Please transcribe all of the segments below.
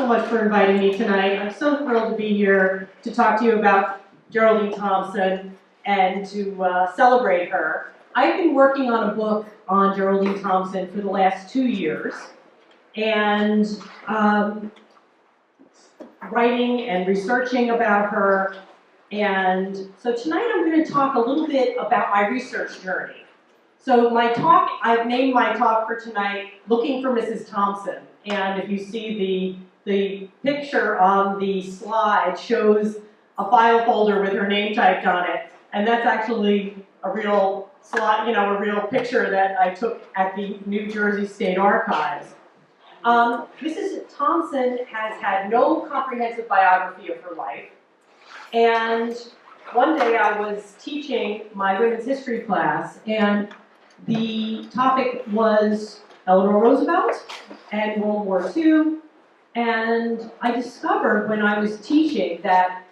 so much for inviting me tonight. I'm so thrilled to be here to talk to you about Geraldine Thompson and to celebrate her. I've been working on a book on Geraldine Thompson for the last 2 years, and writing and researching about her. And so tonight I'm going to talk a little bit about my research journey. So my talk, I've named my talk for tonight, Looking for Mrs. Thompson. And if you see the picture on the slide shows a file folder with her name typed on it. And that's actually a real slide, a real picture that I took at the New Jersey State Archives. Mrs. Thompson has had no comprehensive biography of her life. And one day I was teaching my women's history class, and the topic was Eleanor Roosevelt and World War II. And I discovered when I was teaching that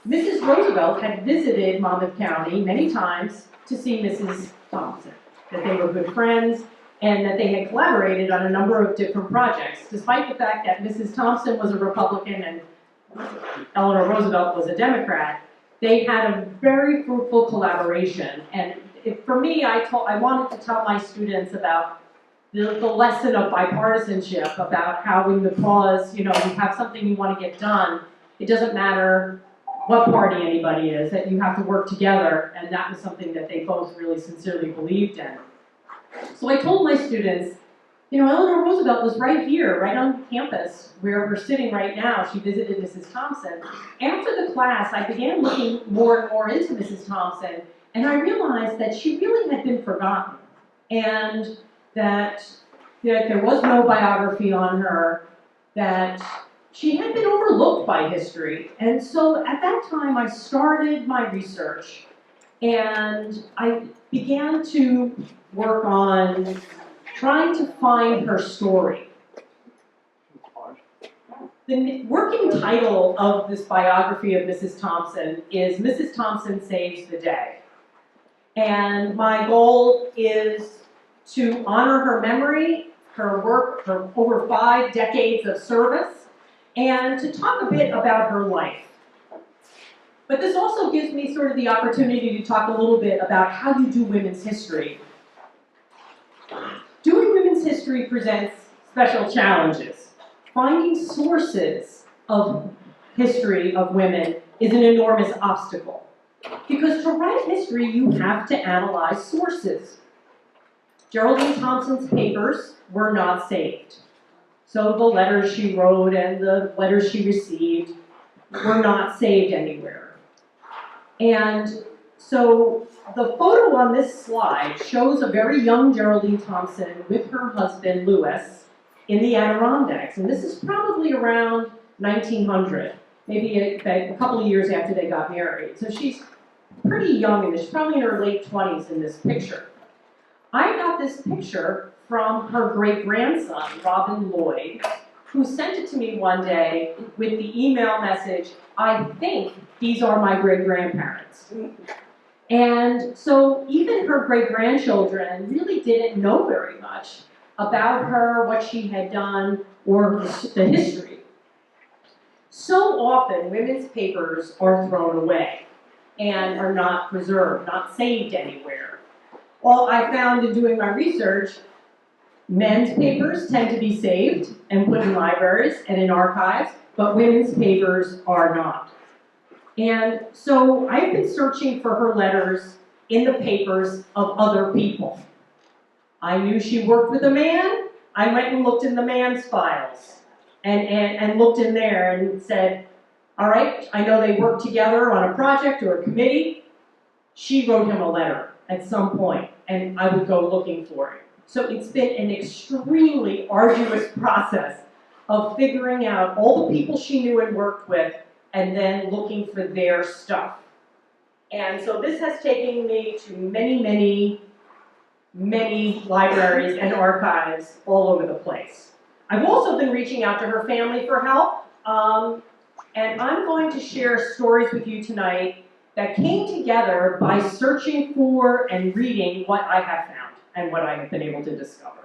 Mrs. Roosevelt had visited Monmouth County many times to see Mrs. Thompson, that they were good friends, and that they had collaborated on a number of different projects, despite the fact that Mrs. Thompson was a Republican and Eleanor Roosevelt was a Democrat. They had a very fruitful collaboration, and for me, I wanted to tell my students about the lesson of bipartisanship, about how in the cause, you have something you want to get done. It doesn't matter what party anybody is, that you have to work together, and that was something that they both really sincerely believed in. So I told my students, Eleanor Roosevelt was right here, right on campus, where we're sitting right now. She visited Mrs. Thompson. After the class, I began looking more and more into Mrs. Thompson, and I realized that she really had been forgotten, and that there was no biography on her, that she had been overlooked by history. And so at that time, I started my research, and I began to work on trying to find her story. The working title of this biography of Mrs. Thompson is Mrs. Thompson Saves the Day. And my goal is to honor her memory, her work, her over 5 decades of service, and to talk a bit about her life. But this also gives me sort of the opportunity to talk a little bit about how you do women's history. Doing women's history presents special challenges. Finding sources of history of women is an enormous obstacle. Because to write history, you have to analyze sources. Geraldine Thompson's papers were not saved. So the letters she wrote and the letters she received were not saved anywhere. And so the photo on this slide shows a very young Geraldine Thompson with her husband, Lewis, in the Adirondacks. And this is probably around 1900, maybe a couple of years after they got married. So she's pretty young in this. She's probably in her late 20s in this picture. I got this picture from her great-grandson, Robin Lloyd, who sent it to me one day with the email message, "I think these are my great-grandparents." And so even her great-grandchildren really didn't know very much about her, what she had done, or the history. So often, women's papers are thrown away and are not preserved, not saved anywhere. Well, I found in doing my research, men's papers tend to be saved and put in libraries and in archives, but women's papers are not. And so I've been searching for her letters in the papers of other people. I knew she worked with a man. I went and looked in the man's files and looked in there and said, all right, I know they worked together on a project or a committee. She wrote him a letter at some point, and I would go looking for it. So it's been an extremely arduous process of figuring out all the people she knew and worked with, and then looking for their stuff. And so this has taken me to many libraries and archives all over the place. I've also been reaching out to her family for help, and I'm going to share stories with you tonight that came together by searching for and reading what I have found and what I have been able to discover.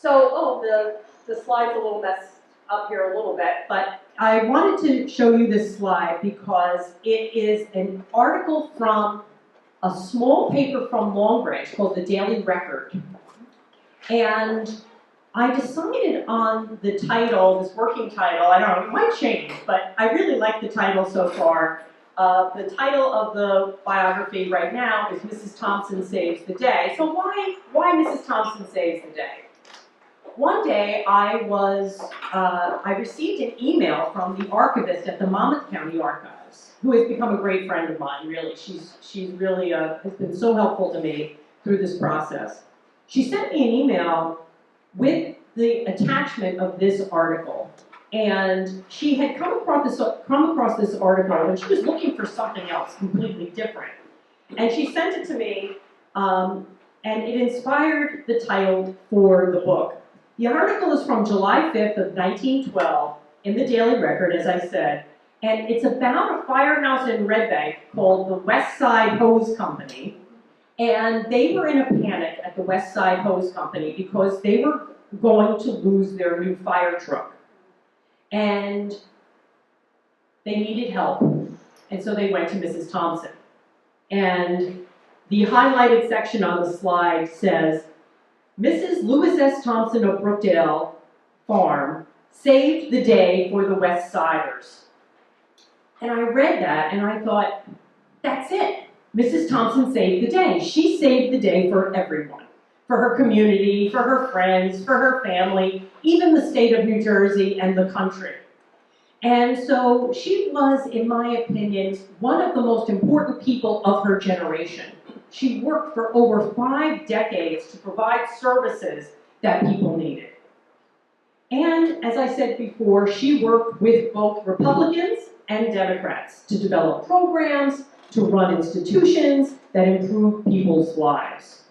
So, the the slide's a little messed up here a little bit, but I wanted to show you this slide because it is an article from a small paper from Long Branch called the Daily Record. And I decided on the title, this working title, I don't know, it might change, but I really like the title so far. The title of the biography right now is Mrs. Thompson Saves the Day. So why Mrs. Thompson Saves the Day? One day I received an email from the archivist at the Monmouth County Archives, who has become a great friend of mine, really. She's really has been so helpful to me through this process. She sent me an email with the attachment of this article. And she had come across this article, and she was looking for something else completely different. And she sent it to me, and it inspired the title for the book. The article is from July 5th of 1912 in the Daily Record, as I said, and it's about a firehouse in Red Bank called the West Side Hose Company. And they were in a panic at the West Side Hose Company because they were going to lose their new fire truck. And they needed help, and so they went to Mrs. Thompson. And the highlighted section on the slide says, Mrs. Lewis S. Thompson of Brookdale Farm saved the day for the West Siders. And I read that, and I thought, that's it. Mrs. Thompson saved the day. She saved the day for everyone. For her community, for her friends, for her family, even the state of New Jersey and the country. And so she was, in my opinion, one of the most important people of her generation. She worked for over 5 decades to provide services that people needed. And as I said before, she worked with both Republicans and Democrats to develop programs, to run institutions that improve people's lives.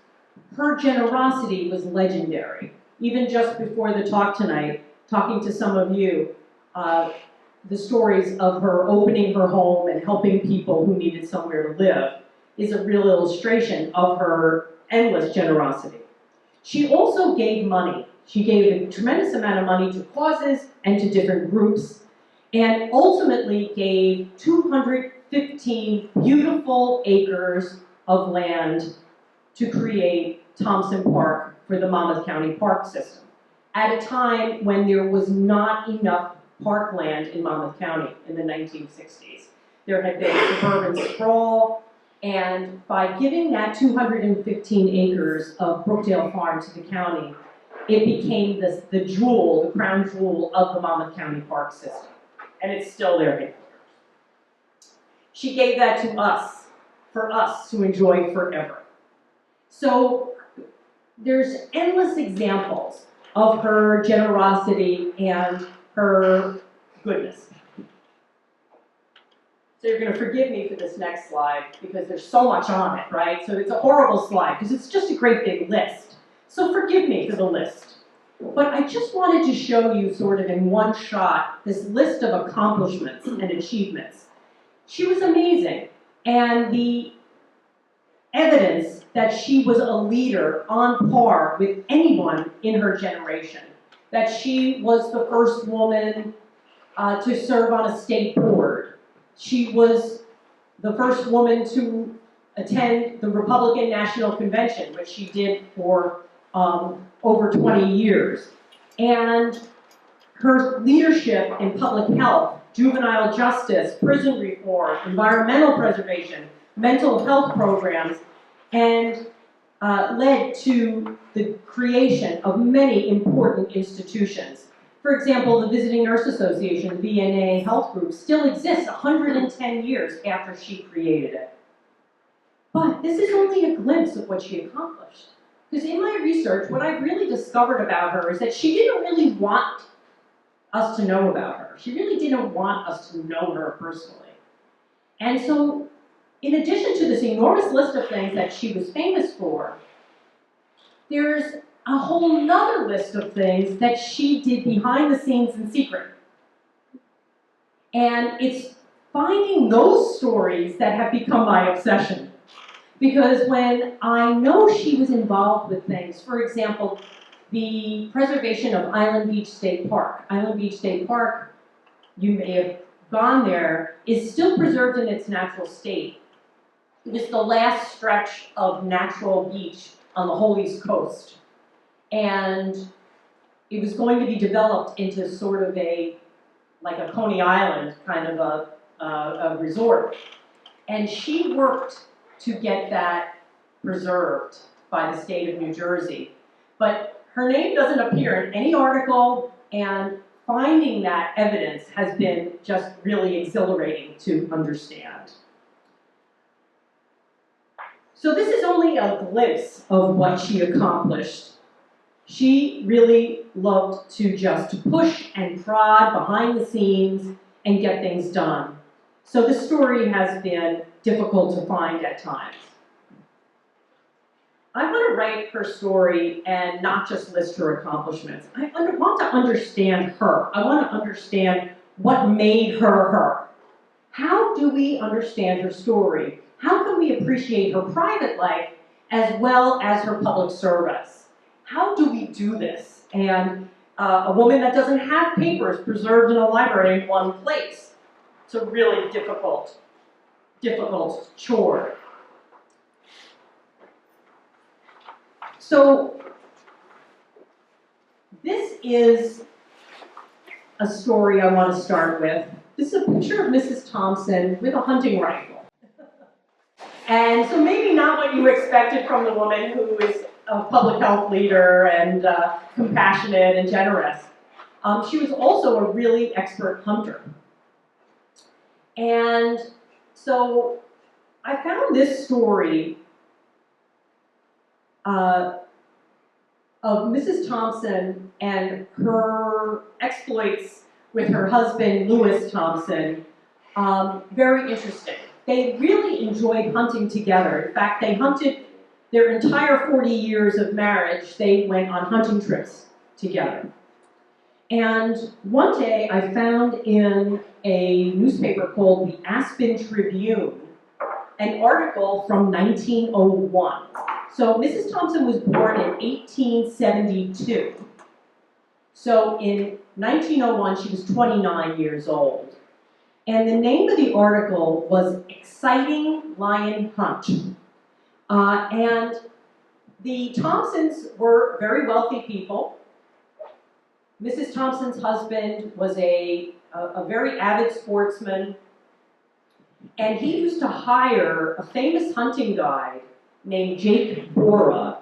Her generosity was legendary. Even just before the talk tonight, talking to some of you, the stories of her opening her home and helping people who needed somewhere to live is a real illustration of her endless generosity. She also gave money. She gave a tremendous amount of money to causes and to different groups, and ultimately gave 215 beautiful acres of land to create Thompson Park for the Monmouth County Park System, at a time when there was not enough parkland in Monmouth County in the 1960s. There had been suburban sprawl, and by giving that 215 acres of Brookdale Farm to the county, it became the jewel, the crown jewel of the Monmouth County Park System. And it's still there. She gave that to us, for us to enjoy forever. So there's endless examples of her generosity and her goodness. So you're going to forgive me for this next slide because there's so much on it, right? So it's a horrible slide because it's just a great big list. So forgive me for the list. But I just wanted to show you sort of in one shot this list of accomplishments and achievements. She was amazing. And the evidence that she was a leader on par with anyone in her generation, that she was the first woman to serve on a state board. She was the first woman to attend the Republican National Convention, which she did for over 20 years. And her leadership in public health, juvenile justice, prison reform, environmental preservation, mental health programs, and led to the creation of many important institutions. For example, the Visiting Nurse Association, the VNA Health Group, still exists 110 years after she created it. But this is only a glimpse of what she accomplished. Because in my research, what I've really discovered about her is that she didn't really want us to know about her. She really didn't want us to know her personally. And so, in addition to this enormous list of things that she was famous for, there's a whole nother list of things that she did behind the scenes in secret. And it's finding those stories that have become my obsession. Because when I know she was involved with things, for example, the preservation of Island Beach State Park. Island Beach State Park, you may have gone there, is still preserved in its natural state. It was the last stretch of natural beach on the whole East Coast. And it was going to be developed into sort of like a Coney Island kind of a resort. And she worked to get that preserved by the state of New Jersey. But her name doesn't appear in any article, and finding that evidence has been just really exhilarating to understand. So this is only a glimpse of what she accomplished. She really loved to just push and prod behind the scenes and get things done. So this story has been difficult to find at times. I want to write her story and not just list her accomplishments. I want to understand her. I want to understand what made her her. How do we understand her story? How can we appreciate her private life as well as her public service? How do we do this? And a woman that doesn't have papers preserved in a library in one place. It's a really difficult chore. So this is a story I want to start with. This is a picture of Mrs. Thompson with a hunting rifle. And so maybe not what you expected from the woman who is a public health leader and compassionate and generous. She was also a really expert hunter. And so I found this story of Mrs. Thompson and her exploits with her husband, Lewis Thompson, very interesting. They really enjoyed hunting together. In fact, they hunted their entire 40 years of marriage. They went on hunting trips together. And one day I found in a newspaper called the Aspen Tribune an article from 1901. So Mrs. Thompson was born in 1872. So in 1901, she was 29 years old. And the name of the article was Exciting Lion Hunt. And the Thompsons were very wealthy people. Mrs. Thompson's husband was a very avid sportsman. And he used to hire a famous hunting guide named Jake Bora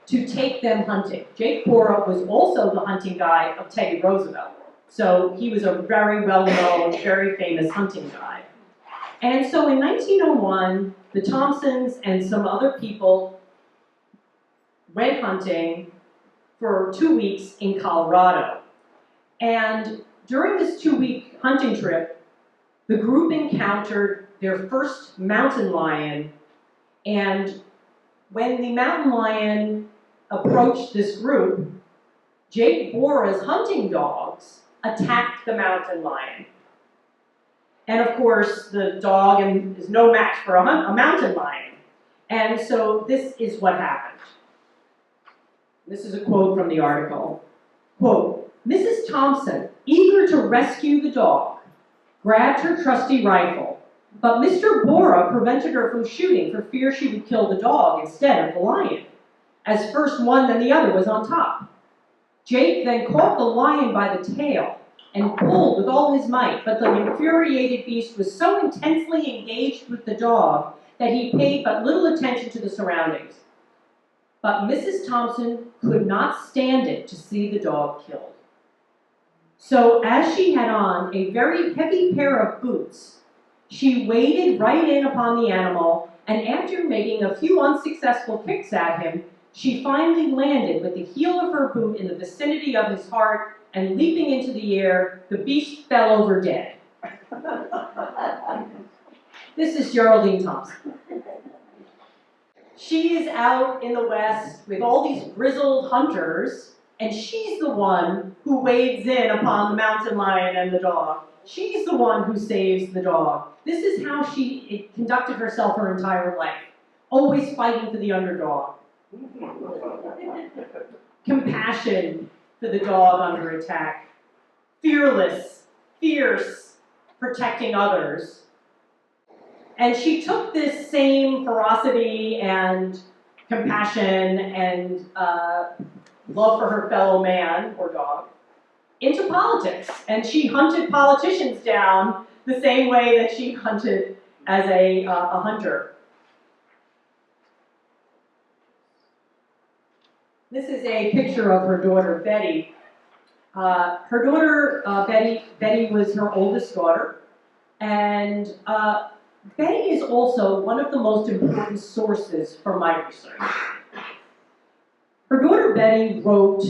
to take them hunting. Jake Bora was also the hunting guide of Teddy Roosevelt. So he was a very well-known, very famous hunting guide. And so in 1901, the Thompsons and some other people went hunting for 2 weeks in Colorado. And during this 2-week hunting trip, the group encountered their first mountain lion. And when the mountain lion approached this group, Jake Bora's hunting dogs attacked the mountain lion. And of course, the dog is no match for a mountain lion. And so this is what happened. This is a quote from the article. Quote, Mrs. Thompson, eager to rescue the dog, grabbed her trusty rifle, but Mr. Bora prevented her from shooting for fear she would kill the dog instead of the lion, as first one then the other was on top. Jake then caught the lion by the tail and pulled with all his might, but the infuriated beast was so intensely engaged with the dog that he paid but little attention to the surroundings. But Mrs. Thompson could not stand it to see the dog killed. So as she had on a very heavy pair of boots, she waded right in upon the animal, and after making a few unsuccessful kicks at him, she finally landed with the heel of her boot in the vicinity of his heart, and leaping into the air, the beast fell over dead. This is Geraldine Thompson. She is out in the West with all these grizzled hunters, and she's the one who wades in upon the mountain lion and the dog. She's the one who saves the dog. This is how she conducted herself her entire life, always fighting for the underdog. Compassion for the dog under attack. Fearless, fierce, protecting others. And she took this same ferocity and compassion and love for her fellow man, or dog, into politics. And she hunted politicians down the same way that she hunted as a hunter. This is a picture of her daughter, Betty. Her daughter, Betty was her oldest daughter, and Betty is also one of the most important sources for my research. Her daughter, Betty, wrote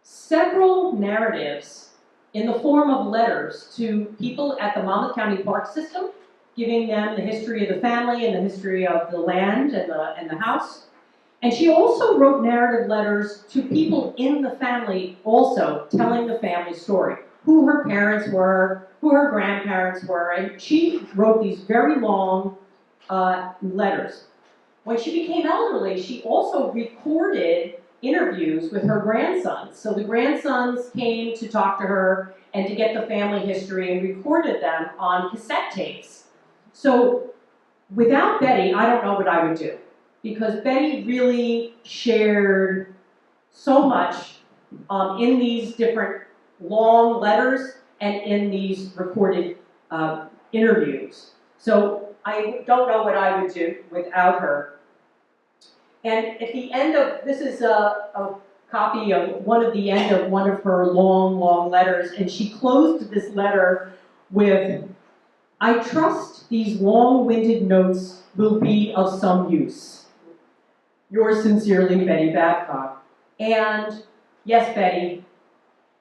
several narratives in the form of letters to people at the Monmouth County Park System, giving them the history of the family and the history of the land and the house. And she also wrote narrative letters to people in the family, also telling the family story, who her parents were, who her grandparents were, and she wrote these very long letters. When she became elderly, she also recorded interviews with her grandsons. So the grandsons came to talk to her and to get the family history and recorded them on cassette tapes. So without Betty, I don't know what I would do, because Betty really shared so much in these different long letters and in these recorded interviews. So I don't know what I would do without her. And at the end of, this is a copy of one of the end of one of her long, long letters, and she closed this letter with, "I trust these long-winded notes will be of some use. Yours sincerely, Betty Babcock." And yes, Betty,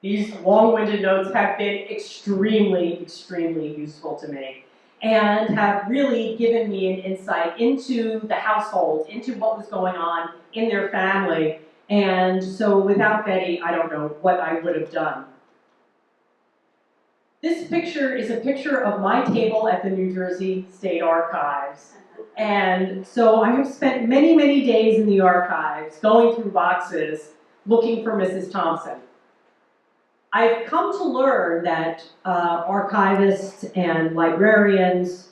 these long-winded notes have been extremely, extremely useful to me, and have really given me an insight into the household, into what was going on in their family. And so without Betty, I don't know what I would have done. This picture is a picture of my table at the New Jersey State Archives. And so I have spent many, many days in the archives, going through boxes, looking for Mrs. Thompson. I've come to learn that archivists and librarians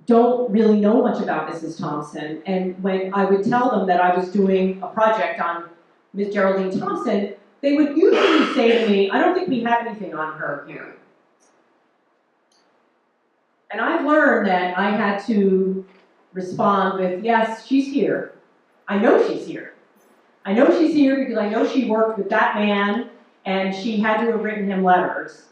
don't really know much about Mrs. Thompson. And when I would tell them that I was doing a project on Miss Geraldine Thompson, they would usually say to me, "I don't think we have anything on her here." And I've learned that I had to respond with, "Yes, she's here. I know she's here. I know she's here because I know she worked with that man, and she had to have written him letters."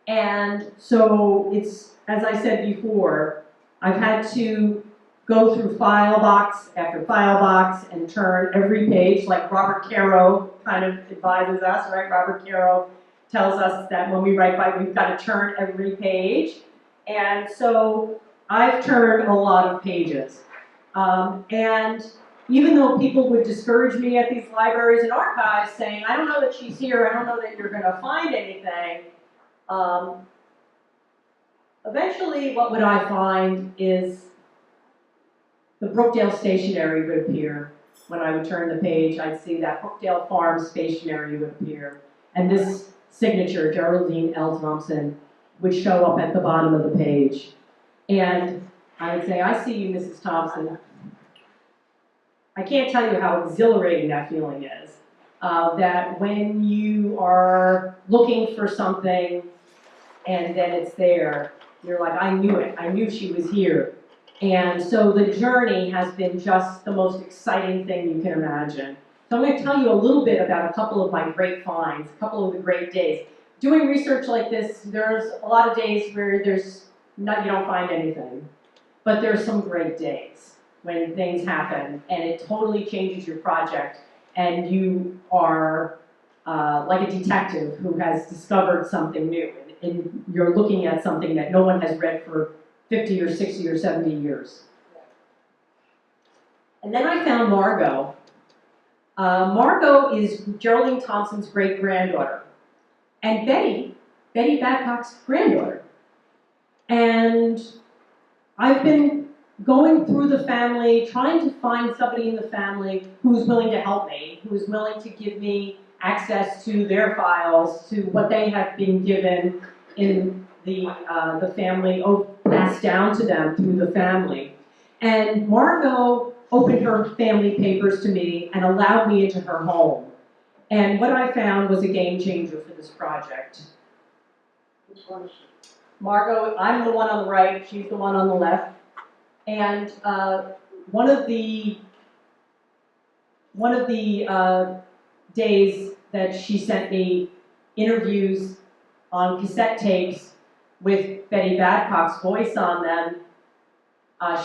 And so it's, as I said before, I've had to go through file box after file box and turn every page, like Robert Caro kind of advises us, right? Robert Caro tells us that when we write by, we've got to turn every page. And so I've turned a lot of pages. And even though people would discourage me at these libraries and archives saying, "I don't know that she's here, I don't know that you're going to find anything," eventually what would I find is the Brookdale stationery would appear. When I would turn the page, I'd see that Brookdale Farm stationery would appear. And this signature, Geraldine L. Thompson, would show up at the bottom of the page. And I would say, "I see you, Mrs. Thompson." I can't tell you how exhilarating that feeling is. That when you are looking for something and then it's there, you're like, "I knew it. I knew she was here." And so the journey has been just the most exciting thing you can imagine. So I'm going to tell you a little bit about a couple of my great finds, a couple of the great days. Doing research like this, there's a lot of days where you don't find anything. But there's some great days when things happen and it totally changes your project, and you are like a detective who has discovered something new, and you're looking at something that no one has read for 50 or 60 or 70 years. And then I found Margot. Margot is Geraldine Thompson's great-granddaughter, and Betty Babcock's granddaughter. And I've been going through the family, trying to find somebody in the family who's willing to help me, who's willing to give me access to their files, to what they have been given in the family, passed down to them through the family. And Margot opened her family papers to me and allowed me into her home. And what I found was a game changer for this project. Which one is she? Margot, I'm the one on the right, she's the one on the left. And one of the days that she sent me interviews on cassette tapes with Betty Babcock's voice on them,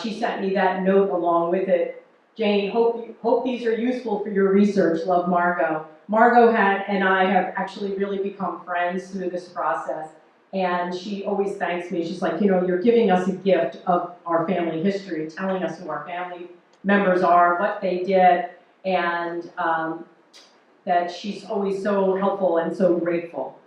she sent me that note along with it. Jane, hope these are useful for your research. Love, Margot. Margot and I have actually really become friends through this process. And she always thanks me. She's like, you know, you're giving us a gift of our family history, telling us who our family members are, what they did, and that she's always so helpful and so grateful.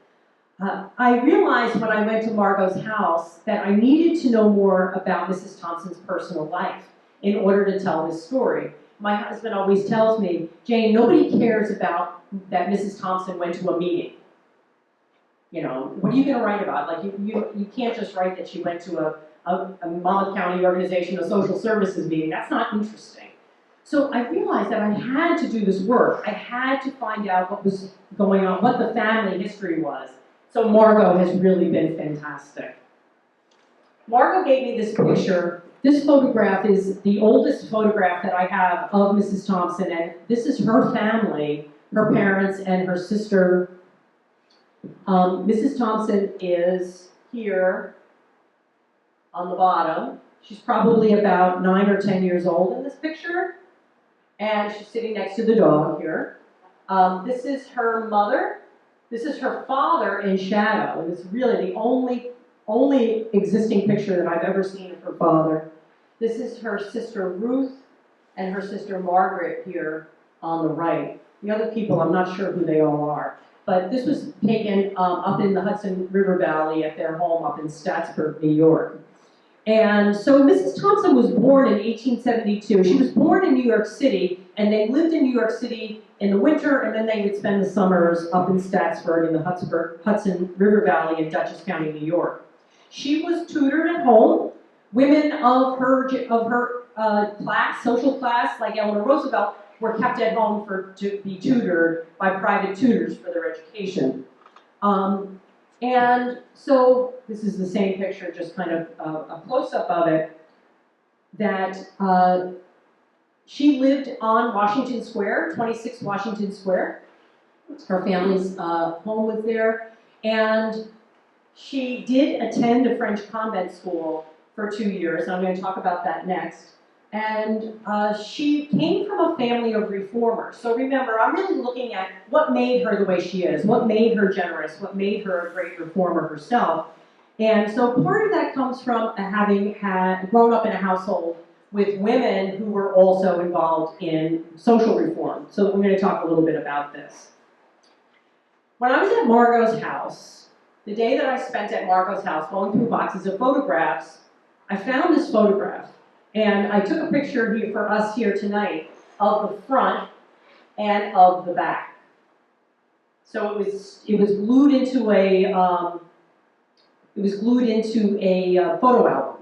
I realized when I went to Margot's house that I needed to know more about Mrs. Thompson's personal life in order to tell this story. My husband always tells me, Jane, nobody cares about that Mrs. Thompson went to a meeting. You know, what are you going to write about? Like, you can't just write that she went to a Monmouth County organization, a social services meeting. That's not interesting. So I realized that I had to do this work. I had to find out what was going on, what the family history was. So Margot has really been fantastic. Margot gave me this picture. This photograph is the oldest photograph that I have of Mrs. Thompson, and this is her family, her parents and her sister. Mrs. Thompson is here on the bottom. She's probably about 9 or 10 years old in this picture, and she's sitting next to the dog here. This is her mother. This is her father in shadow, and it's really the only existing picture that I've ever seen of her father. This is her sister Ruth and her sister Margaret here on the right. The other people, I'm not sure who they all are. But this was taken up in the Hudson River Valley at their home up in Plattsburgh, New York. And so Mrs. Thompson was born in 1872. She was born in New York City, and they lived in New York City in the winter, and then they would spend the summers up in Plattsburgh in the Hudson River Valley in Dutchess County, New York. She was tutored at home. Women of her class, social class, like Eleanor Roosevelt, were kept at home to be tutored by private tutors for their education. And so this is the same picture, just kind of a close-up of it, that she lived on Washington Square, 26 Washington Square. Her family's home was there. And she did attend a French convent school for 2 years, and I'm going to talk about that next. And she came from a family of reformers. So remember, I'm really looking at what made her the way she is, what made her generous, what made her a great reformer herself. And so part of that comes from having grown up in a household with women who were also involved in social reform. So I'm going to talk a little bit about this. When I was at Margot's house, the day that I spent at Margot's house going through boxes of photographs, I found this photograph. And I took a picture here for us here tonight of the front and of the back. So it was glued into a photo album.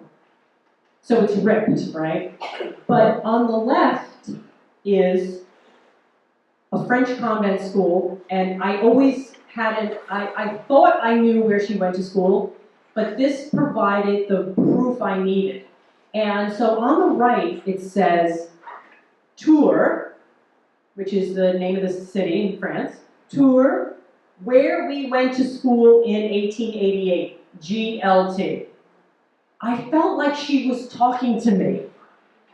So it's ripped, right? But on the left is a French convent school, and I always had I thought I knew where she went to school, but this provided the proof I needed. And so on the right, it says Tours, which is the name of the city in France, Tours, where we went to school in 1888, GLT. I felt like she was talking to me.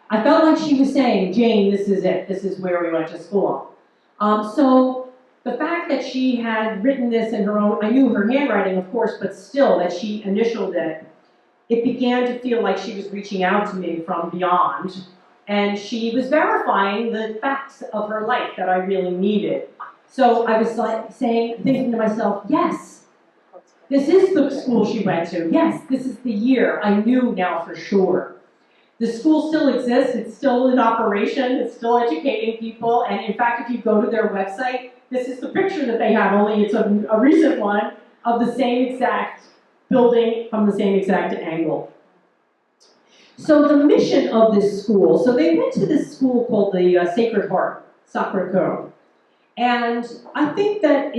I felt like she was saying, Jane, this is it. This is where we went to school. So the fact that she had written this in her own, I knew her handwriting, of course, but still that she initialed it, it began to feel like she was reaching out to me from beyond, and she was verifying the facts of her life that I really needed. So I was like thinking to myself, yes, this is the school she went to. Yes, this is the year. I knew now for sure. The school still exists, it's still in operation, it's still educating people, and in fact, if you go to their website, this is the picture that they have, only it's a recent one, of the same exact building from the same exact angle. So the mission of this school, so they went to this school called the Sacred Heart, Sacré-Cœur, and I think that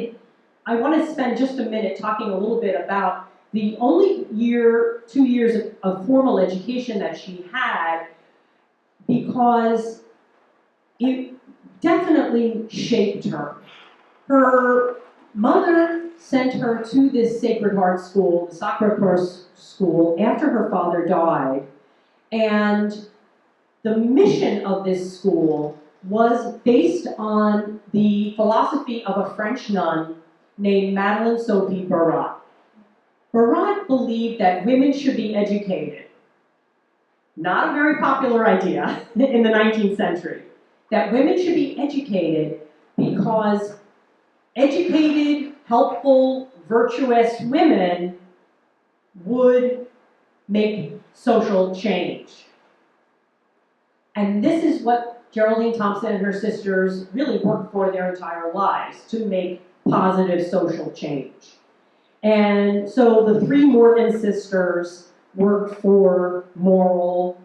I want to spend just a minute talking a little bit about the only 2 years of formal education that she had, because it definitely shaped her. Her mother sent her to this Sacred Heart school, the Sacré-Cœur school, after her father died. And the mission of this school was based on the philosophy of a French nun named Madeleine Sophie Barat. Barat believed that women should be educated. Not a very popular idea in the 19th century. That women should be educated because educated, helpful, virtuous women would make social change. And this is what Geraldine Thompson and her sisters really worked for their entire lives, to make positive social change. And so the three Morgan sisters worked for moral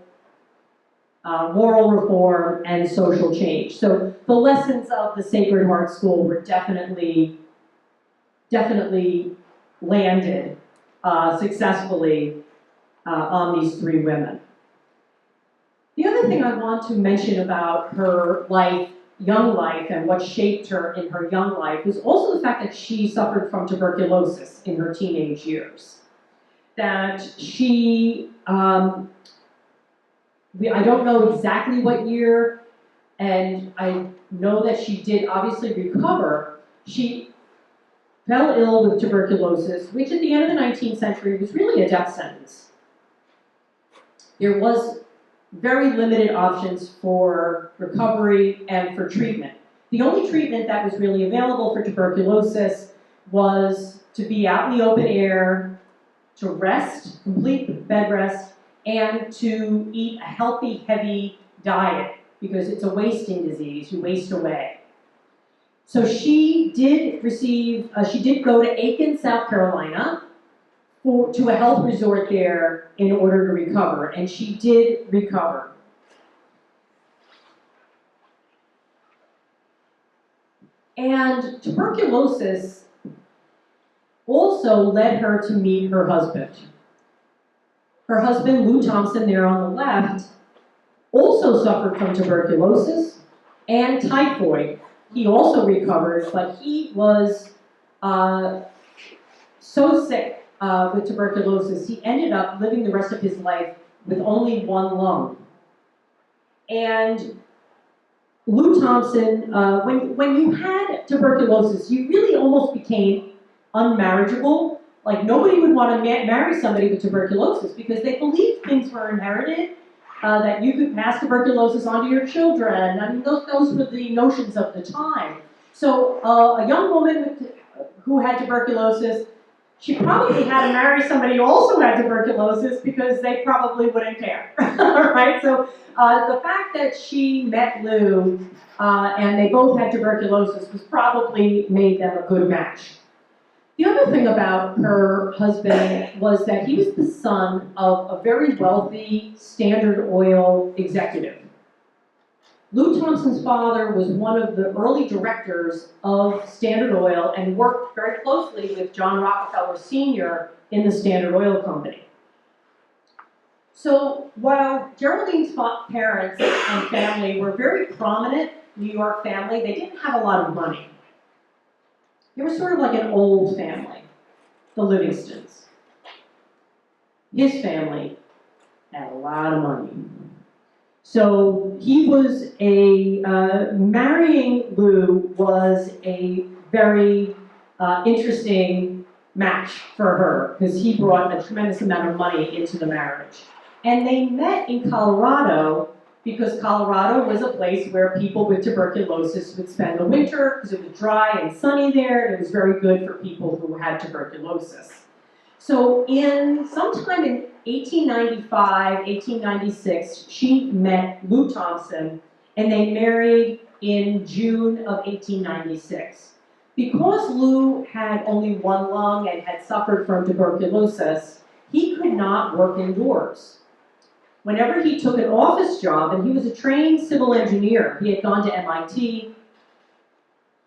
reform and social change. So the lessons of the Sacred Heart School were definitely landed successfully on these three women. The other thing I want to mention about her life, young life, and what shaped her in her young life was also the fact that she suffered from tuberculosis in her teenage years. That she, I don't know exactly what year, and I know that she did obviously recover. She fell ill with tuberculosis, which at the end of the 19th century was really a death sentence. There was very limited options for recovery and for treatment. The only treatment that was really available for tuberculosis was to be out in the open air, to rest, complete bed rest, and to eat a healthy, heavy diet, because it's a wasting disease, you waste away. So she did go to Aiken, South Carolina, to a health resort there in order to recover, and she did recover. And tuberculosis also led her to meet her husband. Her husband, Lou Thompson, there on the left, also suffered from tuberculosis and typhoid. He also recovered, but he was so sick with tuberculosis, he ended up living the rest of his life with only one lung. And Lou Thompson, when you had tuberculosis, you really almost became unmarriageable. Like, nobody would want to marry somebody with tuberculosis because they believed things were inherited, that you could pass tuberculosis on to your children. I mean, those were the notions of the time. So a young woman who had tuberculosis, she probably had to marry somebody who also had tuberculosis because they probably wouldn't care, right? So the fact that she met Lou and they both had tuberculosis was probably made them a good match. The other thing about her husband was that he was the son of a very wealthy Standard Oil executive. Lou Thompson's father was one of the early directors of Standard Oil and worked very closely with John Rockefeller Sr. in the Standard Oil Company. So while Geraldine's parents and family were very prominent New York family, they didn't have a lot of money. They were sort of like an old family, the Livingstons. His family had a lot of money. So he was marrying Lou was a very interesting match for her, because he brought a tremendous amount of money into the marriage. And they met in Colorado, because Colorado was a place where people with tuberculosis would spend the winter, because it was dry and sunny there, and it was very good for people who had tuberculosis. So sometime in 1895, 1896, she met Lou Thompson, and they married in June of 1896. Because Lou had only one lung and had suffered from tuberculosis, he could not work indoors. Whenever he took an office job, and he was a trained civil engineer, he had gone to MIT,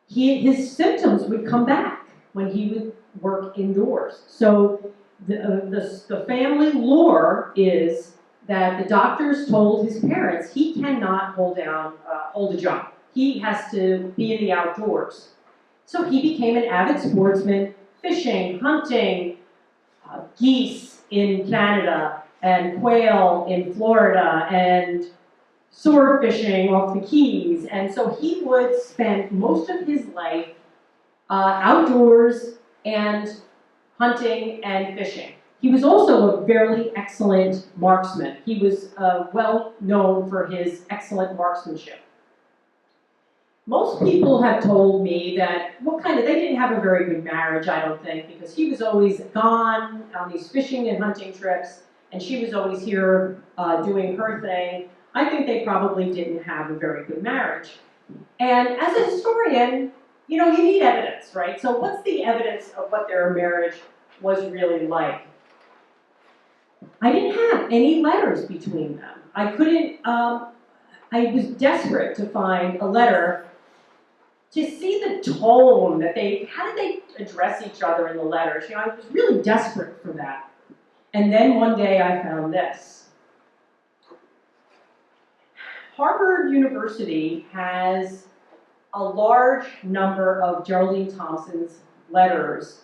his symptoms would come back when he would work indoors. So the family lore is that the doctors told his parents he cannot hold a job. He has to be in the outdoors. So he became an avid sportsman, fishing, hunting, geese in Canada, and quail in Florida, and sword fishing off the Keys. And so he would spend most of his life outdoors and hunting and fishing. He was also a very excellent marksman. He was well known for his excellent marksmanship. Most people have told me that they didn't have a very good marriage, I don't think, because he was always gone on these fishing and hunting trips, and she was always here doing her thing. I think they probably didn't have a very good marriage. And as a historian, you need evidence, right? So what's the evidence of what their marriage was really like? I didn't have any letters between them. I was desperate to find a letter to see the tone that how did they address each other in the letters? I was really desperate for that. And then one day I found this. Harvard University has a large number of Geraldine Thompson's letters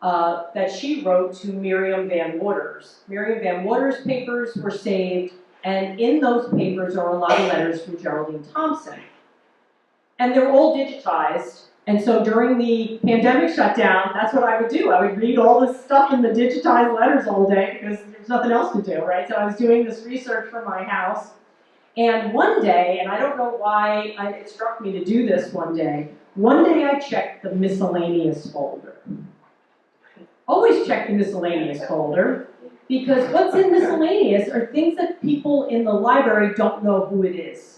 that she wrote to Miriam Van Waters. Miriam Van Waters' papers were saved, and in those papers are a lot of letters from Geraldine Thompson. And they're all digitized, and so during the pandemic shutdown, that's what I would do. I would read all this stuff in the digitized letters all day because there's nothing else to do, right? So I was doing this research for my house, and one day, and I don't know why it struck me to do this one day I checked the miscellaneous folder. Always check the miscellaneous folder, because what's in miscellaneous are things that people in the library don't know who it is.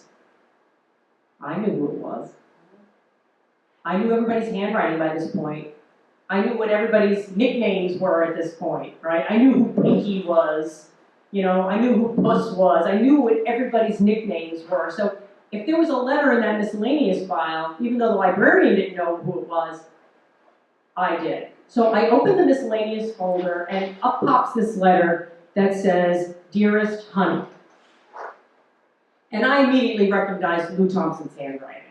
I knew who it was. I knew everybody's handwriting by this point. I knew what everybody's nicknames were at this point, right? I knew who Pinky was. I knew who Puss was. I knew what everybody's nicknames were. So if there was a letter in that miscellaneous file, even though the librarian didn't know who it was, I did. So I opened the miscellaneous folder, and up pops this letter that says, "Dearest Honey." And I immediately recognized Lou Thompson's handwriting.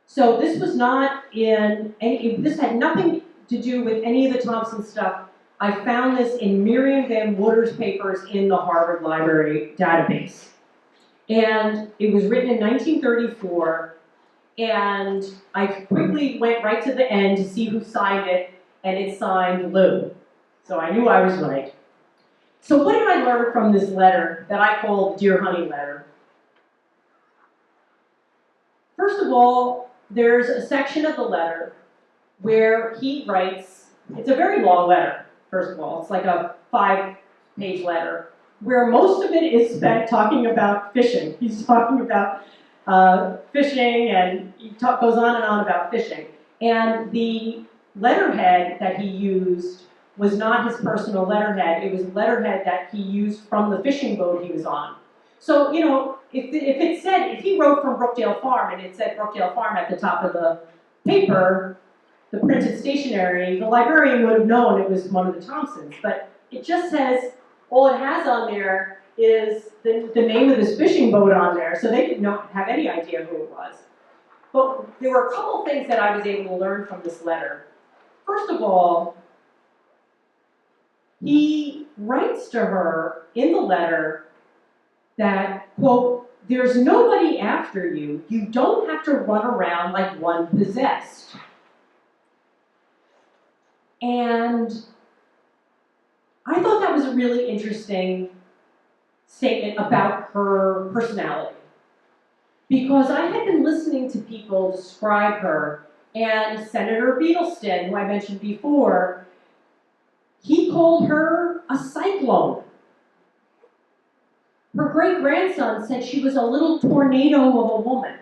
So this was not this had nothing to do with any of the Thompson stuff. I found this in Miriam Van Waters' papers in the Harvard Library database. And it was written in 1934, and I quickly went right to the end to see who signed it, and it signed Lou. So I knew I was right. So what did I learn from this letter that I call the Dear Honey letter? First of all, there's a section of the letter where he writes, it's a very long letter, first of all. It's like a 5-page letter, where most of it is spent talking about fishing. He's talking about fishing, and he goes on and on about fishing. And the letterhead that he used was not his personal letterhead. It was letterhead that he used from the fishing boat he was on. So, if he wrote from Brookdale Farm and it said Brookdale Farm at the top of the paper, the printed stationery, the librarian would have known it was one of the Thompsons. But it just says, all it has on there is the name of this fishing boat on there, so they didn't have any idea who it was. But there were a couple things that I was able to learn from this letter. First of all, he writes to her in the letter that, quote, "There's nobody after you. You don't have to run around like one possessed." And I thought that was a really interesting statement about her personality. Because I had been listening to people describe her, and Senator Beatleston, who I mentioned before, He called her a cyclone. Her great-grandson said she was a little tornado of a woman.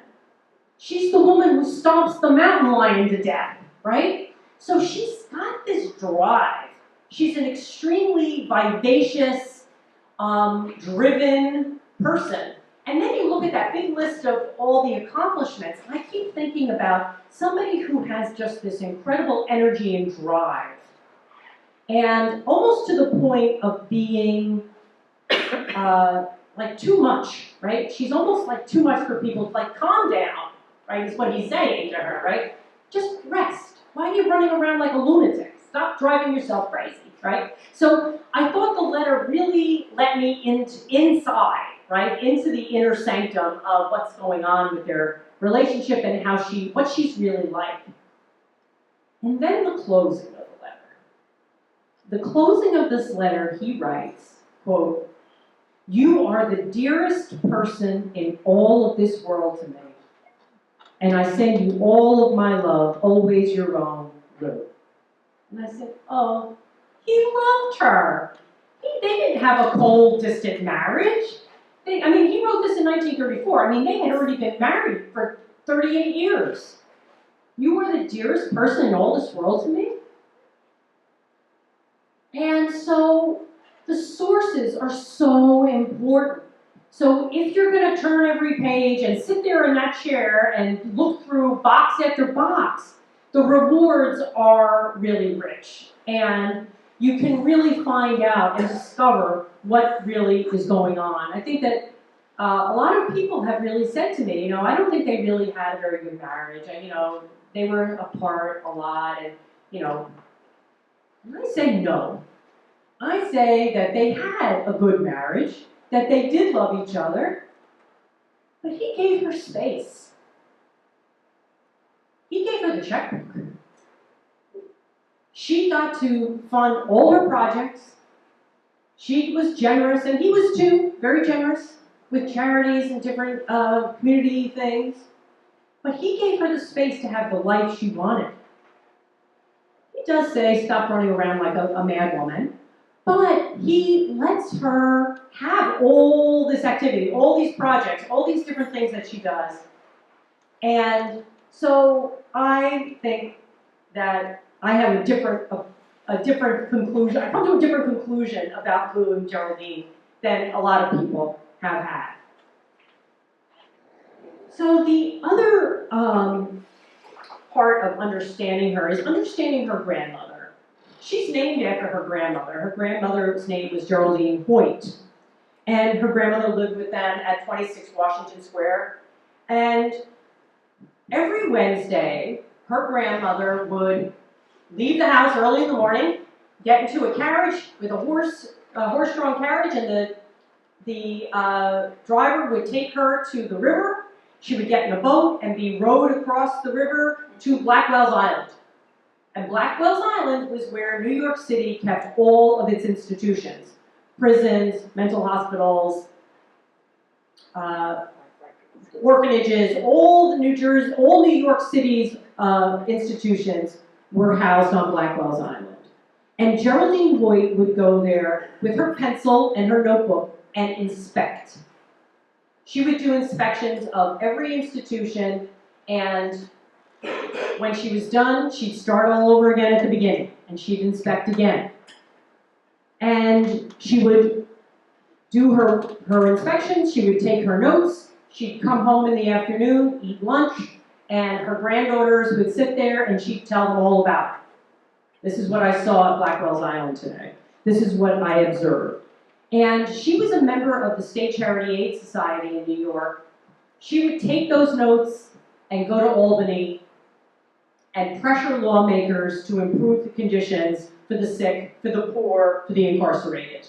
She's the woman who stomps the mountain lion to death, right? So she's got this drive. She's an extremely vivacious, driven person. And then you look at that big list of all the accomplishments, and I keep thinking about somebody who has just this incredible energy and drive. And almost to the point of being like too much, right? She's almost like too much for people. Like, calm down, right, is what he's saying to her, right? Just rest. Why are you running around like a lunatic? Stop driving yourself crazy, right? So I thought the letter really let me inside, right, into the inner sanctum of what's going on with their relationship and what she's really like. And then the closing of the letter. The closing of this letter, he writes, quote, "You are the dearest person in all of this world to me, and I send you all of my love, always your own, Lou." And I said, oh, he loved her. They didn't have a cold, distant marriage. He wrote this in 1934. They had already been married for 38 years. You are the dearest person in all this world to me? And so the sources are so important. So if you're going to turn every page and sit there in that chair and look through box after box, the rewards are really rich. And you can really find out and discover what really is going on. I think that a lot of people have really said to me, I don't think they really had a very good marriage. And, they were apart a lot. And, and I say no. I say that they had a good marriage, that they did love each other, but he gave her space. He gave her the checkbook. She got to fund all her projects. She was generous, and he was too, very generous, with charities and different community things. But he gave her the space to have the life she wanted. He does say, stop running around like a mad woman. But he lets her have all this activity, all these projects, all these different things that she does. And so I think that I have a different conclusion. I come to a different conclusion about Lou and Geraldine than a lot of people have had. So the other part of understanding her is understanding her grandmother. She's named after her grandmother. Her grandmother's name was Geraldine Hoyt. And her grandmother lived with them at 26 Washington Square. And every Wednesday, her grandmother would leave the house early in the morning, get into a carriage with a horse-drawn carriage, and the driver would take her to the river. She would get in a boat and be rowed across the river to Blackwell's Island. And Blackwell's Island was where New York City kept all of its institutions. Prisons, mental hospitals, orphanages, all New York City's institutions were housed on Blackwell's Island. And Geraldine Hoyt would go there with her pencil and her notebook and inspect. She would do inspections of every institution, and when she was done, she'd start all over again at the beginning, and she'd inspect again. And she would do her inspections, she would take her notes, she'd come home in the afternoon, eat lunch, and her granddaughters would sit there and she'd tell them all about it. This is what I saw at Blackwell's Island today. This is what I observed. And she was a member of the State Charity Aid Society in New York. She would take those notes and go to Albany and pressure lawmakers to improve the conditions for the sick, for the poor, for the incarcerated.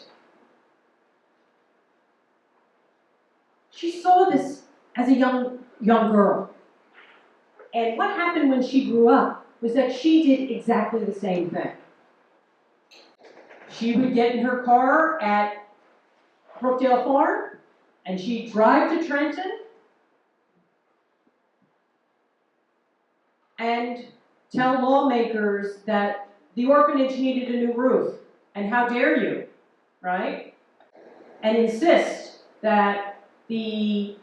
She saw this as a young girl. And what happened when she grew up was that she did exactly the same thing. She would get in her car at Brookdale Farm, and she'd drive to Trenton and tell lawmakers that the orphanage needed a new roof, And how dare you, right? And insist that the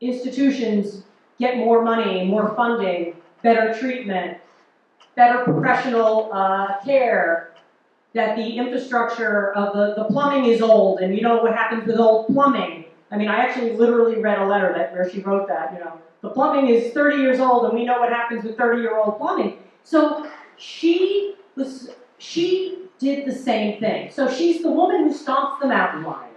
institutions get more money, more funding, better treatment, better professional care, that the infrastructure of the plumbing is old, and you know what happens with old plumbing. I mean, I actually literally read a letter where she wrote that, you know, the plumbing is 30 years old, and we know what happens with 30-year-old plumbing. So she did the same thing. So she's the woman who stomps the mountain lion.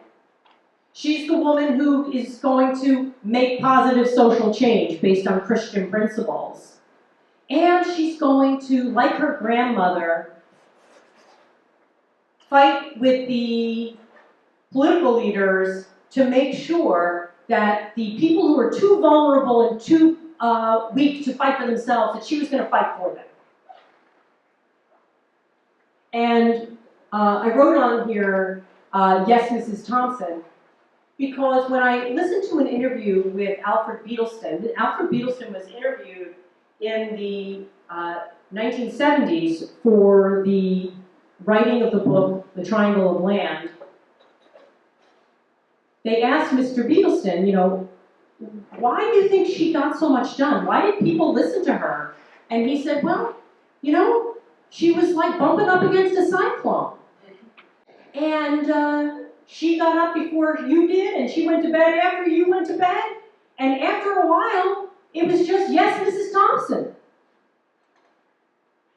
She's the woman who is going to make positive social change based on Christian principles. And she's going to, like her grandmother, fight with the political leaders to make sure that the people who are too vulnerable and too weak to fight for themselves, that she was going to fight for them. And I wrote on here, yes, Mrs. Thompson, because when I listened to an interview with Alfred Beetleston was interviewed in the 1970s for the writing of the book, The Triangle of Land. They asked Mr. Beetleston, you know, why do you think she got so much done? Why did people listen to her? And he said, well, you know, she was like bumping up against a cyclone. And she got up before you did, and she went to bed after you went to bed. And after a while, it was just, yes, Mrs. Thompson.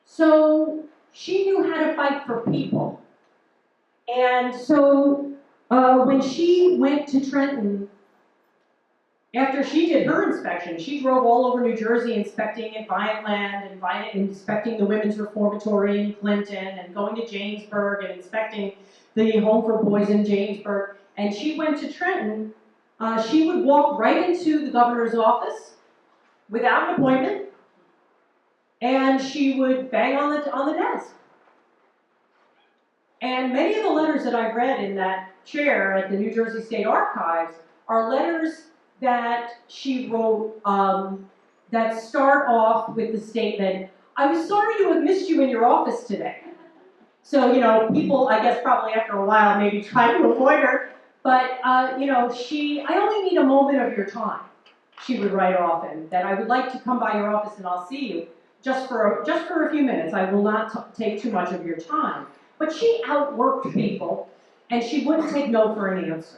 So she knew how to fight for people. And so when she went to Trenton, after she did her inspection, she drove all over New Jersey inspecting Vineland and inspecting the Women's Reformatory in Clinton and going to Jamesburg and inspecting the Home for Boys in Jamesburg. And she went to Trenton. She would walk right into the governor's office without an appointment, and she would bang on the desk. And many of the letters that I've read in that chair at the New Jersey State Archives are letters that she wrote that start off with the statement, I was sorry to have missed you in your office today. So, you know, people, I guess probably after a while maybe try to avoid her, but, you know, I only need a moment of your time, she would write often, that I would like to come by your office and I'll see you just for a few minutes. I will not take too much of your time. But she outworked people, and she wouldn't take no for an answer.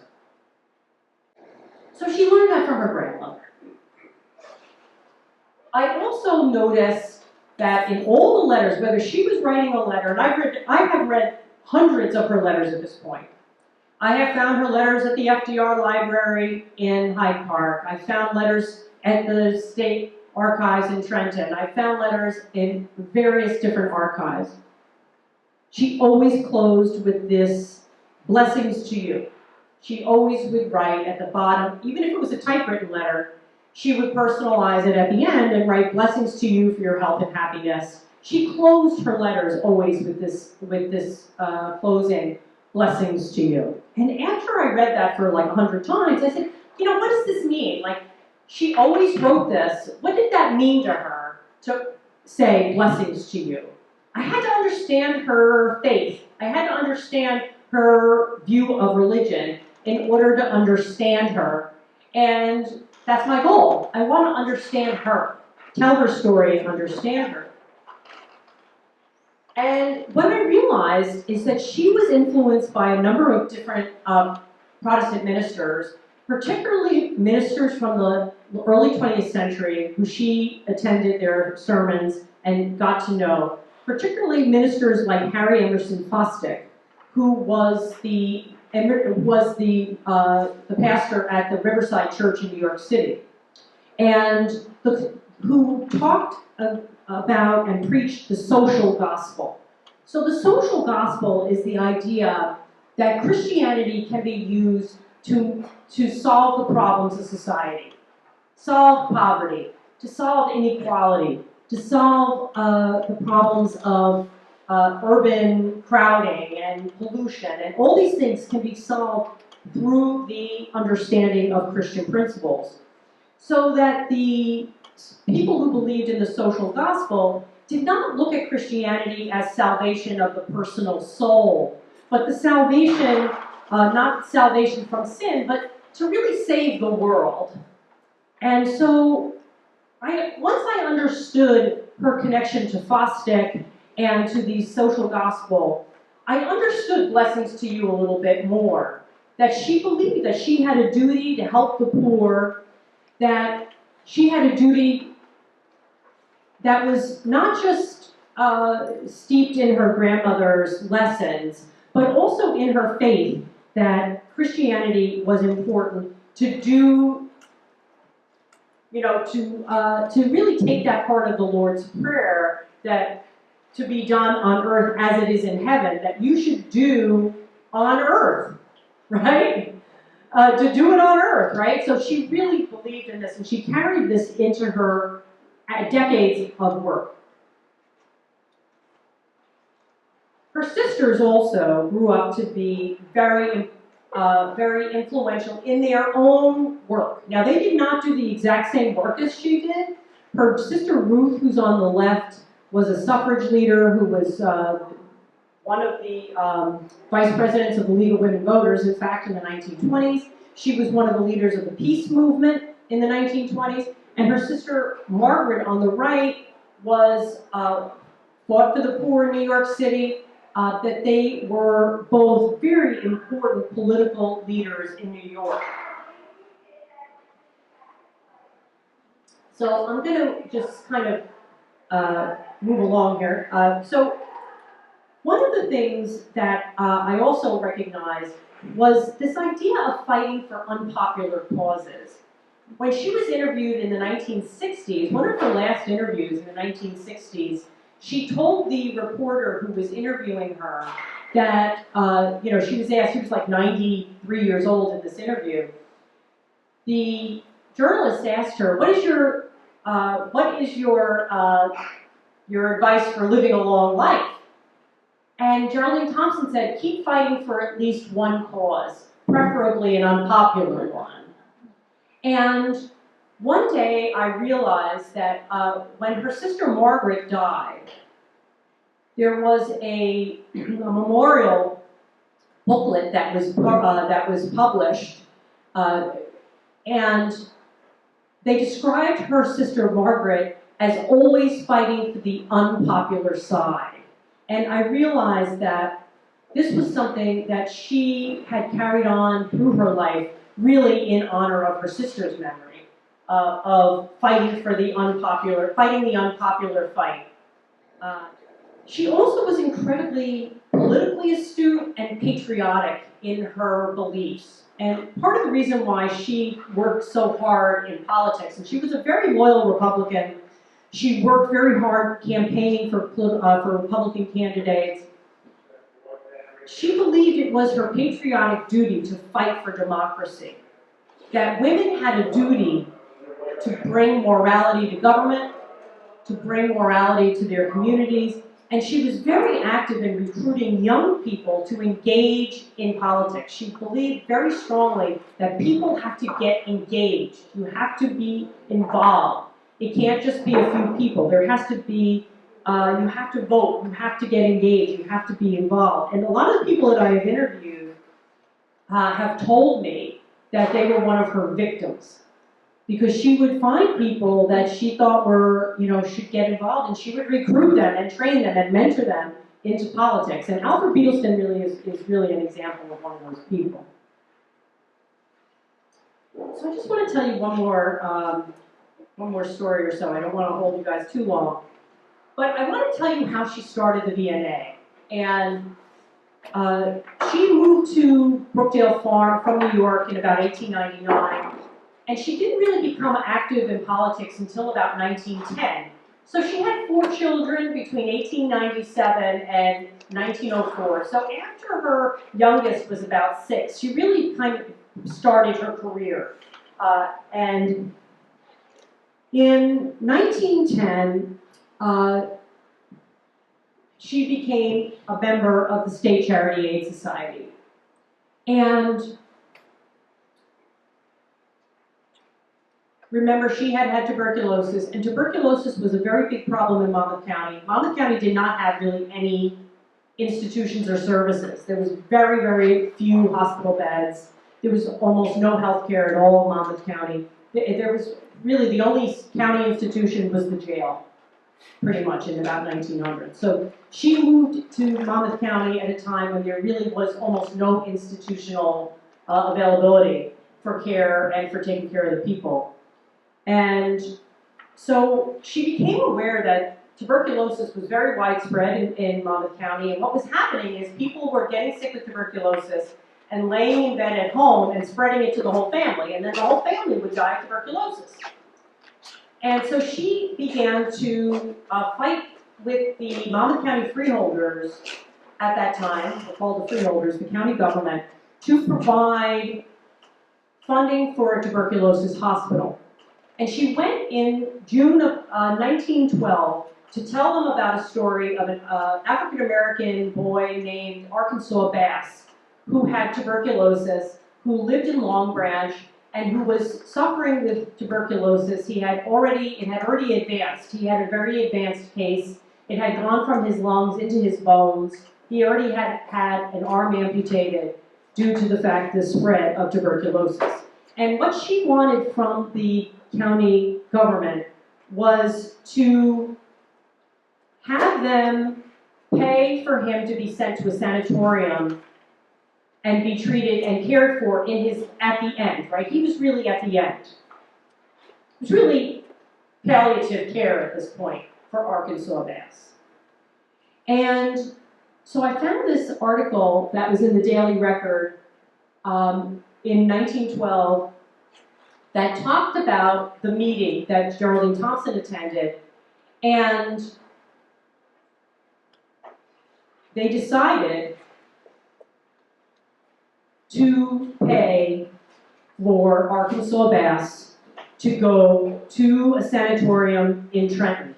So she learned that from her grandmother. I also noticed that in all the letters, whether she was writing a letter, and I have read hundreds of her letters at this point. I have found her letters at the FDR Library in Hyde Park. I found letters at the State Archives in Trenton. I found letters in various different archives. She always closed with this, blessings to you. She always would write at the bottom, even if it was a typewritten letter, she would personalize it at the end and write blessings to you for your health and happiness. She closed her letters always with this closing, blessings to you. And after I read that for like 100 times, I said, you know, what does this mean? Like, she always wrote this. What did that mean to her to say blessings to you? I had to understand her faith. I had to understand her view of religion in order to understand her. And that's my goal. I want to understand her, tell her story and understand her. And what I realized is that she was influenced by a number of different Protestant ministers, particularly ministers from the early 20th century who she attended their sermons and got to know, particularly ministers like Harry Emerson Fosdick, who was the pastor at the Riverside Church in New York City, and who talked about and preached the social gospel. So the social gospel is the idea that Christianity can be used to solve the problems of society, solve poverty, to solve inequality, to solve the problems of urban crowding and pollution, and all these things can be solved through the understanding of Christian principles. So that the people who believed in the social gospel did not look at Christianity as salvation of the personal soul, but the salvation, not salvation from sin, but to really save the world. And so, once I understood her connection to Fosdick and to the social gospel, I understood Blessings to You a little bit more. That she believed that she had a duty to help the poor, that she had a duty that was not just steeped in her grandmother's lessons, but also in her faith that Christianity was important to do, to really take that part of the Lord's Prayer, that to be done on earth as it is in heaven, that you should do on earth, right? To do it on earth, right? So she really believed in this, and she carried this into her decades of work. Her sisters also grew up to be very influential in their own work. Now, they did not do the exact same work as she did. Her sister Ruth, who's on the left, was a suffrage leader who was one of the vice presidents of the League of Women Voters, in fact, in the 1920s. She was one of the leaders of the peace movement in the 1920s. And her sister Margaret on the right was fought for the poor in New York City, that they were both very important political leaders in New York. So I'm going to just kind of move along here. So one of the things that I also recognized was this idea of fighting for unpopular causes. When she was interviewed in the 1960s, one of her last interviews in the 1960s, she told the reporter who was interviewing her that, she was asked, she was like 93 years old in this interview. The journalist asked her, what is your advice for living a long life? And Geraldine Thompson said, keep fighting for at least one cause, preferably an unpopular one. And one day I realized that when her sister Margaret died, there was a memorial booklet that was published, and they described her sister Margaret as always fighting for the unpopular side. And I realized that this was something that she had carried on through her life, really in honor of her sister's memory, of fighting the unpopular fight. She also was incredibly politically astute and patriotic in her beliefs. And part of the reason why she worked so hard in politics, and she was a very loyal Republican. She worked very hard campaigning for Republican candidates. She believed it was her patriotic duty to fight for democracy, that women had a duty to bring morality to government, to bring morality to their communities, and she was very active in recruiting young people to engage in politics. She believed very strongly that people have to get engaged. You have to be involved. It can't just be a few people. There has to be, you have to vote, you have to get engaged, you have to be involved. And a lot of the people that I have interviewed have told me that they were one of her victims, because she would find people that she thought were, should get involved, and she would recruit them and train them and mentor them into politics. And Alfred Beedleston really is really an example of one of those people. So I just want to tell you one more story or so. I don't want to hold you guys too long. But I want to tell you how she started the VNA. And she moved to Brookdale Farm from New York in about 1899. And she didn't really become active in politics until about 1910. So she had 4 children between 1897 and 1904. So after her youngest was about 6, she really kind of started her career. And in 1910, she became a member of the State Charity Aid Society. And remember, she had had tuberculosis, and tuberculosis was a very big problem in Monmouth County. Monmouth County did not have really any institutions or services. There was very, very few hospital beds. There was almost no health care at all in Monmouth County. There was really, the only county institution was the jail, pretty much in about 1900. So she moved to Monmouth County at a time when there really was almost no institutional availability for care and for taking care of the people. And so she became aware that tuberculosis was very widespread in Monmouth County, and what was happening is people were getting sick with tuberculosis and laying in bed at home and spreading it to the whole family, and then the whole family would die of tuberculosis. And so she began to fight with the Monmouth County freeholders at that time, called the freeholders, the county government, to provide funding for a tuberculosis hospital. And she went in June of 1912 to tell them about a story of an African-American boy named Arkansas Bass, who had tuberculosis, who lived in Long Branch, and who was suffering with tuberculosis. It had already advanced. He had a very advanced case. It had gone from his lungs into his bones. He already had had an arm amputated due to the fact the spread of tuberculosis. And what she wanted from the county government was to have them pay for him to be sent to a sanatorium and be treated and cared for at the end, right? He was really at the end. It was really palliative care at this point for Arkansas Bass. And so I found this article that was in the Daily Record in 1912 that talked about the meeting that Geraldine Thompson attended, and they decided to pay for Arkansas Bass to go to a sanatorium in Trenton.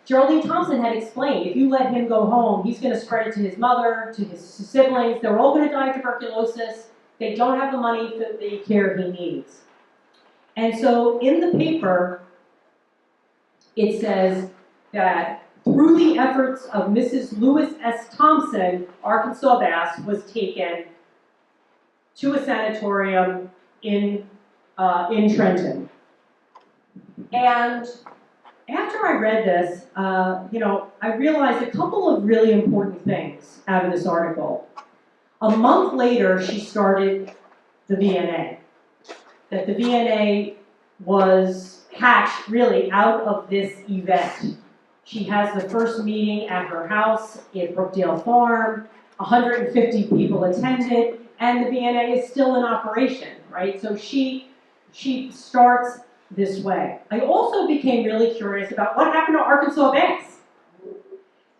Geraldine Thompson had explained, if you let him go home, he's going to spread it to his mother, to his siblings. They're all going to die of tuberculosis. They don't have the money for the care he needs. And so in the paper, it says that through the efforts of Mrs. Lewis S. Thompson, Arkansas Bass was taken to a sanatorium in Trenton. And after I read this, I realized a couple of really important things out of this article. A month later, she started the VNA. That the VNA was hatched really out of this event. She has the first meeting at her house in Brookdale Farm. 150 people attended, and the VNA is still in operation, right? So she starts this way. I also became really curious about what happened to Arkansas Bass.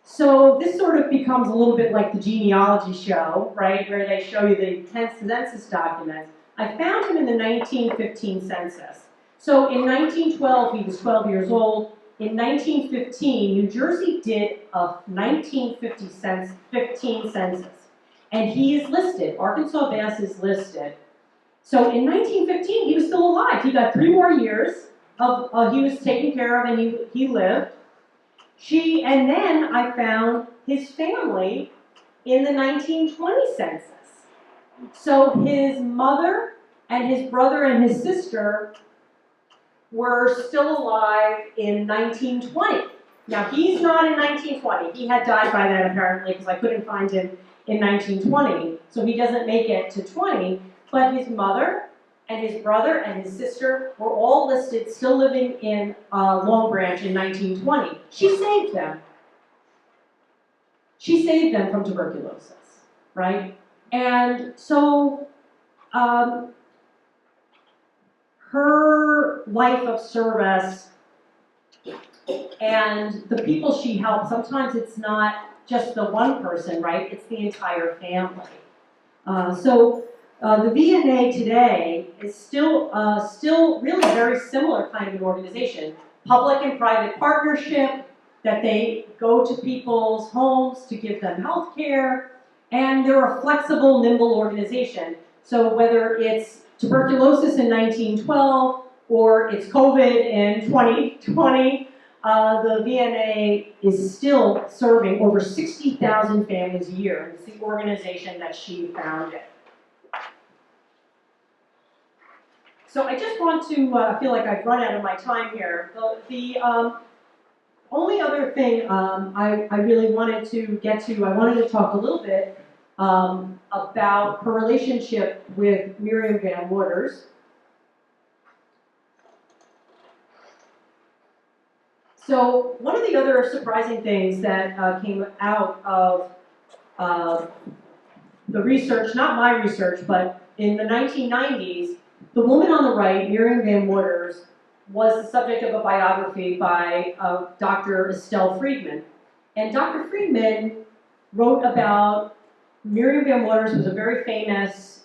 So this sort of becomes a little bit like the genealogy show, right, where they show you the census documents. I found him in the 1915 census. So in 1912, he was 12 years old. In 1915, New Jersey did a 1915 census. And he is listed, Arkansas Bass is listed. So in 1915, he was still alive. He got 3 more years of he was taken care of, and he lived. And then I found his family in the 1920 census. So his mother and his brother and his sister were still alive in 1920. Now, he's not in 1920. He had died by then, apparently, because I couldn't find him in 1920. So he doesn't make it to 20. But his mother and his brother and his sister were all listed, still living in Long Branch in 1920. She saved them. She saved them from tuberculosis, right? And so her life of service and the people she helped, sometimes it's not just the one person, right? It's the entire family. The VNA today is still really very similar kind of an organization. Public and private partnership, that they go to people's homes to give them health care, and they're a flexible, nimble organization. So whether it's tuberculosis in 1912, or it's COVID in 2020, the VNA is still serving over 60,000 families a year. It's the organization that she founded. So I just want to, I feel like I've run out of my time here. The only other thing I really wanted to get to, I wanted to talk a little bit about her relationship with Miriam Van Waters. So one of the other surprising things that came out of the research, not my research, but in the 1990s, the woman on the right, Miriam Van Waters, was the subject of a biography by Dr. Estelle Friedman. And Dr. Friedman wrote about Miriam Van Waters, was a very famous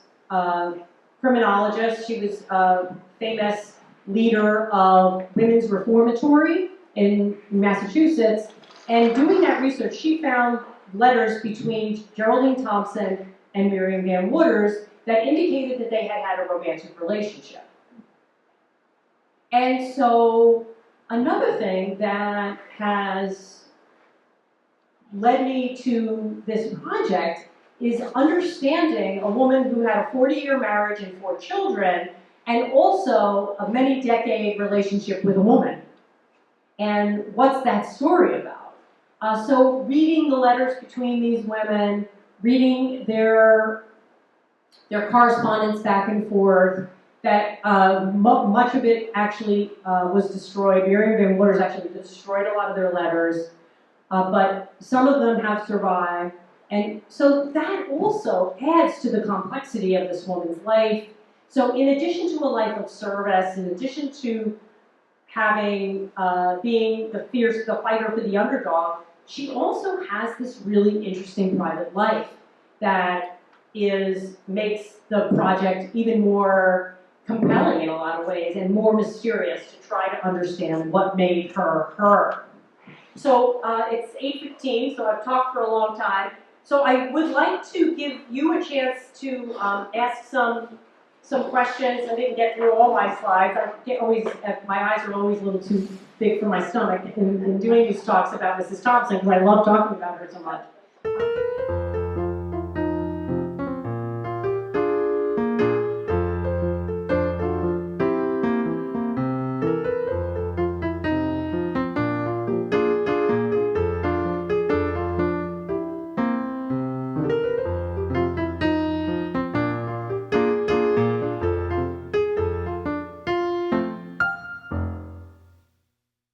criminologist. She was a famous leader of Women's Reformatory in Massachusetts. And doing that research, she found letters between Geraldine Thompson and Miriam Van Waters that indicated that they had had a romantic relationship. And so another thing that has led me to this project is understanding a woman who had a 40-year marriage and 4 children, and also a many-decade relationship with a woman. And what's that story about? So reading the letters between these women, reading their correspondence back and forth, that much of it actually was destroyed. Miriam Van Waters actually destroyed a lot of their letters, but some of them have survived. And so that also adds to the complexity of this woman's life. So in addition to a life of service, in addition to having, being the fighter for the underdog, she also has this really interesting private life that makes the project even more compelling in a lot of ways and more mysterious to try to understand what made her her. So it's 8:15, so I've talked for a long time. So I would like to give you a chance to ask some questions. I didn't get through all my slides. My eyes are always a little too big for my stomach in doing these talks about Mrs. Thompson, because I love talking about her so much.